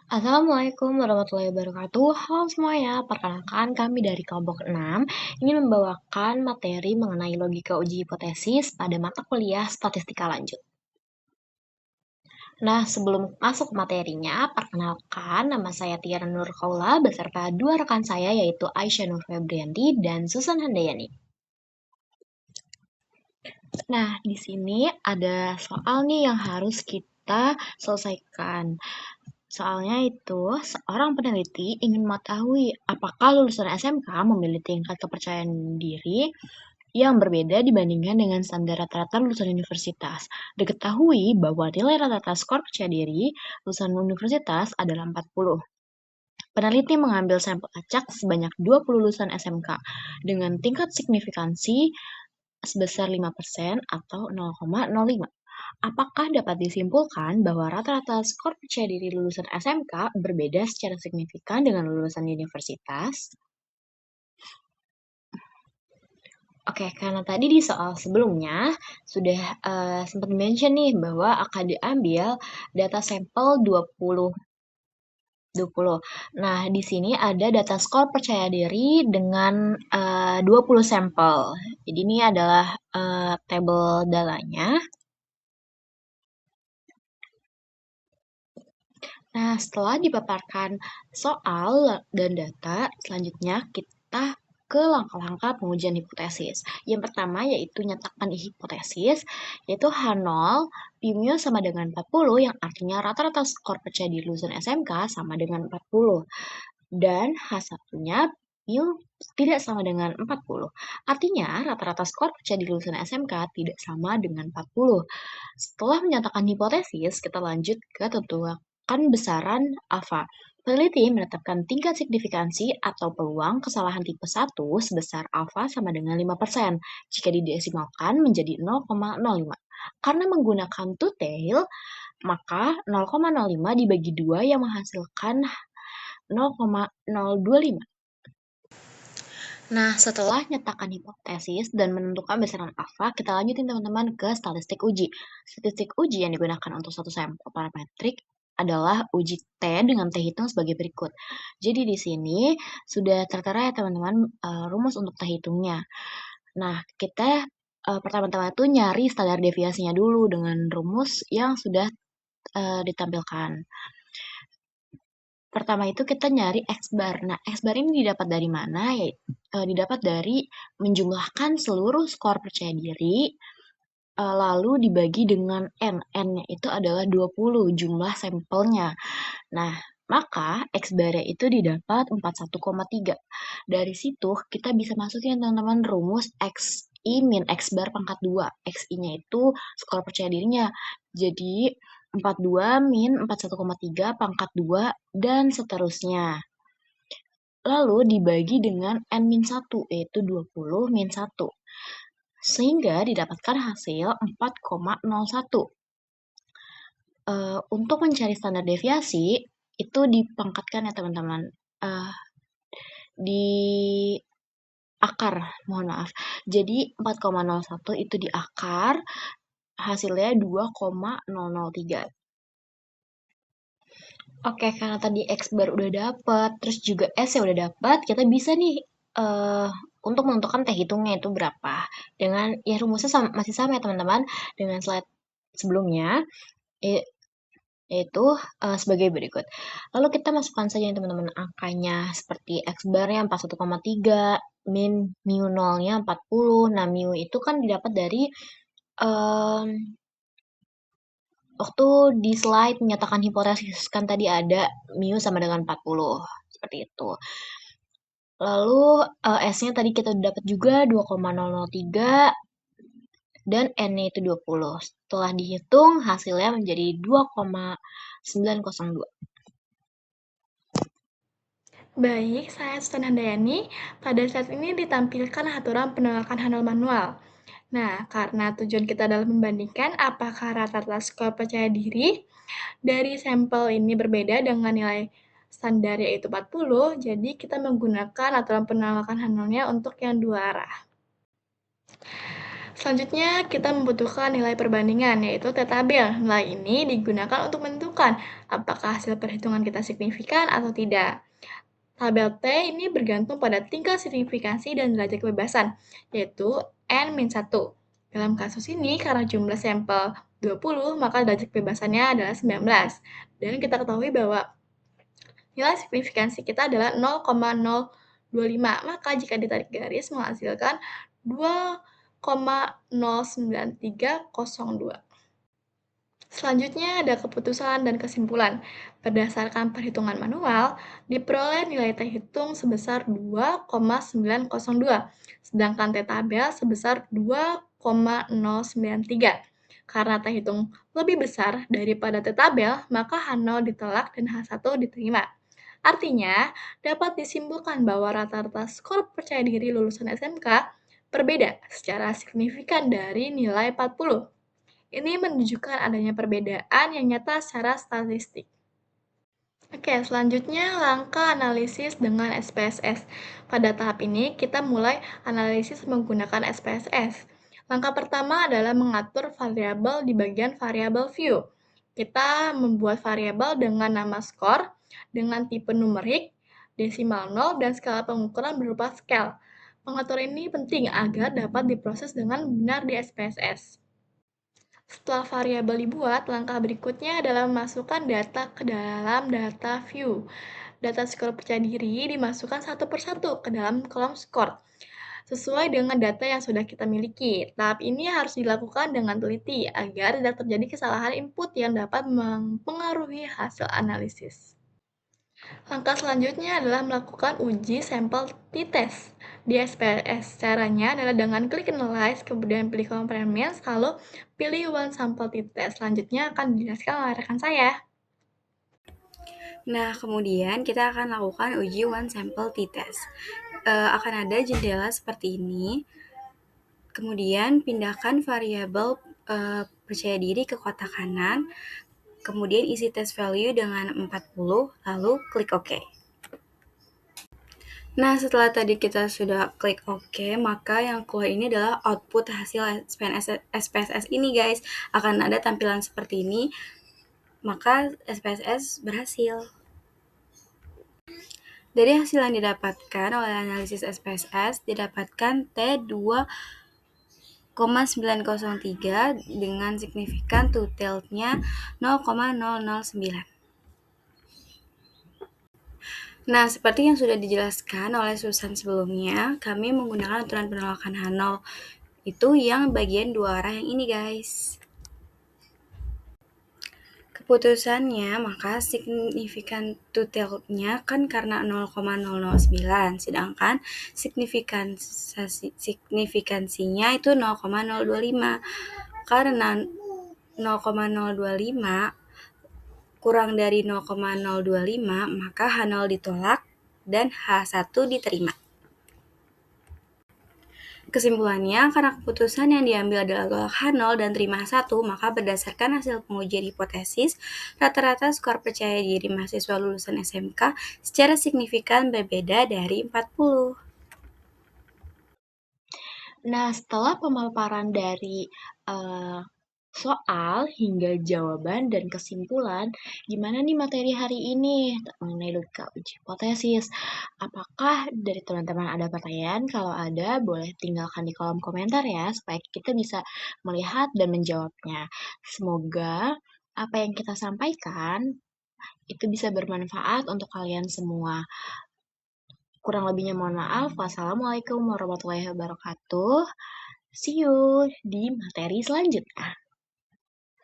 Assalamualaikum warahmatullahi wabarakatuh. Halo semuanya, perkenalkan kami dari kelompok 6 ingin membawakan materi mengenai logika uji hipotesis pada mata kuliah statistika lanjut. Nah, sebelum masuk ke materinya, perkenalkan nama saya Tiara Nur Kaula beserta dua rekan saya yaitu Aisyah Nur Febrianti dan Susan Handayani. Nah, di sini ada soal nih yang harus kita selesaikan. Soalnya itu, seorang peneliti ingin mengetahui apakah lulusan SMK memiliki tingkat kepercayaan diri yang berbeda dibandingkan dengan standar rata-rata lulusan universitas. Diketahui bahwa nilai rata-rata skor percaya diri lulusan universitas adalah 40. Peneliti mengambil sampel acak sebanyak 20 lulusan SMK dengan tingkat signifikansi sebesar 5% atau 0,05. Apakah dapat disimpulkan bahwa rata-rata skor percaya diri lulusan SMK berbeda secara signifikan dengan lulusan universitas? Oke, karena tadi di soal sebelumnya sudah sempat mention nih bahwa akan diambil data sampel 20. Nah, di sini ada data skor percaya diri dengan 20 sampel. Jadi ini adalah tabel datanya. Nah, setelah dipaparkan soal dan data, selanjutnya kita ke langkah-langkah pengujian hipotesis. Yang pertama yaitu nyatakan hipotesis, yaitu H0 P-mu sama dengan 40, yang artinya rata-rata skor percaya diri lulusan SMK sama dengan 40. Dan H1-nya P tidak sama dengan 40. Artinya rata-rata skor percaya diri lulusan SMK tidak sama dengan 40. Setelah menyatakan hipotesis, kita lanjut ke tentukan besaran alfa. Peneliti menetapkan tingkat signifikansi atau peluang kesalahan tipe 1 sebesar alfa sama dengan 5% jika didesimalkan menjadi 0,05. Karena menggunakan two-tail, maka 0,05 dibagi 2 yang menghasilkan 0,025. Nah, setelah nyatakan hipotesis dan menentukan besaran alfa, kita lanjutin teman-teman ke statistik uji. Statistik uji yang digunakan untuk satu sampel parametrik adalah uji T dengan T hitung sebagai berikut. Jadi di sini sudah tertera ya teman-teman rumus untuk T hitungnya. Nah, kita pertama-tama itu nyari standar deviasinya dulu dengan rumus yang sudah ditampilkan. Pertama itu kita nyari X-bar. Nah, X-bar ini didapat dari mana? Ya, didapat dari menjumlahkan seluruh skor percaya diri, lalu dibagi dengan N. N-nya itu adalah 20 jumlah sampelnya. Nah, maka X-bar-nya itu didapat 41,3. Dari situ kita bisa masukin teman-teman rumus XI min X-bar pangkat 2. XI-nya itu skor percaya dirinya. Jadi 42 min 41,3 pangkat 2 dan seterusnya. Lalu dibagi dengan N-1, yaitu 20 min 1. Sehingga didapatkan hasil 4,01. Untuk mencari standar deviasi, itu dipangkatkan ya teman-teman. Di akar, mohon maaf. Jadi 4,01 itu di akar, hasilnya 2,003. Oke, karena tadi X bar udah dapet, terus juga S ya udah dapet, kita bisa nih untuk menentukan T hitungnya itu berapa. Dengan ya rumusnya masih sama ya teman-teman dengan slide sebelumnya, yaitu sebagai berikut. Lalu kita masukkan saja teman-teman angkanya seperti X bar-nya 41,3, min mu 0-nya 40. Nah, mu itu kan didapat dari waktu di slide menyatakan hipotesis kan tadi ada mu sama dengan 40, seperti itu. Lalu S-nya tadi kita dapat juga 2,003 dan N-nya itu 20. Setelah dihitung hasilnya menjadi 2,902. Baik, saya Sutan Handayani. Pada saat ini ditampilkan aturan penolakan handal manual. Nah, karena tujuan kita adalah membandingkan apakah rata-rata skor percaya diri dari sampel ini berbeda dengan nilai standar yaitu 40, jadi kita menggunakan aturan penolakan handalnya untuk yang dua arah. Selanjutnya, kita membutuhkan nilai perbandingan, yaitu t-tabel. Nilai ini digunakan untuk menentukan apakah hasil perhitungan kita signifikan atau tidak. Tabel T ini bergantung pada tingkat signifikansi dan derajat kebebasan, yaitu N-1. Dalam kasus ini, karena jumlah sampel 20, maka derajat kebebasannya adalah 19. Dan kita ketahui bahwa nilai signifikansi kita adalah 0,025. Maka jika ditarik garis menghasilkan 2,09302. Selanjutnya ada keputusan dan kesimpulan. Berdasarkan perhitungan manual, diperoleh nilai T hitung sebesar 2,902, sedangkan T tabel sebesar 2,093. Karena T hitung lebih besar daripada T tabel, maka H0 ditolak dan H1 diterima. Artinya, dapat disimpulkan bahwa rata-rata skor percaya diri lulusan SMK berbeda secara signifikan dari nilai 40. Ini menunjukkan adanya perbedaan yang nyata secara statistik. Oke, selanjutnya langkah analisis dengan SPSS. Pada tahap ini, kita mulai analisis menggunakan SPSS. Langkah pertama adalah mengatur variabel di bagian variabel view. Kita membuat variabel dengan nama skor, dengan tipe numerik, desimal 0, dan skala pengukuran berupa scale. Pengaturan ini penting agar dapat diproses dengan benar di SPSS. Setelah variabel dibuat, langkah berikutnya adalah memasukkan data ke dalam data view. Data skor percaya diri dimasukkan satu persatu ke dalam kolom skor, sesuai dengan data yang sudah kita miliki. Tahap ini harus dilakukan dengan teliti agar tidak terjadi kesalahan input yang dapat mempengaruhi hasil analisis. Langkah selanjutnya adalah melakukan uji sampel t-test di SPSS. Caranya adalah dengan klik Analyze, kemudian pilih Compartments, lalu pilih One Sample t-test. Selanjutnya akan dijelaskan oleh rekan saya. Nah, kemudian kita akan lakukan uji one sample t-test. Akan ada jendela seperti ini. Kemudian pindahkan variabel percaya diri ke kotak kanan. Kemudian isi test value dengan 40, lalu klik OK. Nah, setelah tadi kita sudah klik OK, maka yang keluar ini adalah output hasil SPSS ini, guys. Akan ada tampilan seperti ini, maka SPSS berhasil. Dari hasil yang didapatkan oleh analisis SPSS, didapatkan T2,903 dengan signifikan two-tailed-nya 0,009. Nah, seperti yang sudah dijelaskan oleh Susan sebelumnya, kami menggunakan aturan penolakan H0 itu yang bagian dua arah yang ini, guys. Keputusannya, maka signifikan two-tailed-nya kan karena 0,009, sedangkan signifikansinya itu 0,025. Karena 0,025 kurang dari 0,025, maka H0 ditolak dan H1 diterima. Kesimpulannya, karena keputusan yang diambil adalah tolak H0 dan terima H1, maka berdasarkan hasil pengujian hipotesis, rata-rata skor percaya diri mahasiswa lulusan SMK secara signifikan berbeda dari 40. Nah, setelah pemaparan dari soal hingga jawaban dan kesimpulan, gimana nih materi hari ini mengenai logika uji hipotesis? Apakah dari teman-teman ada pertanyaan? Kalau ada, boleh tinggalkan di kolom komentar ya, supaya kita bisa melihat dan menjawabnya. Semoga apa yang kita sampaikan itu bisa bermanfaat untuk kalian semua. Kurang lebihnya mohon maaf. Wassalamualaikum warahmatullahi wabarakatuh. See you di materi selanjutnya.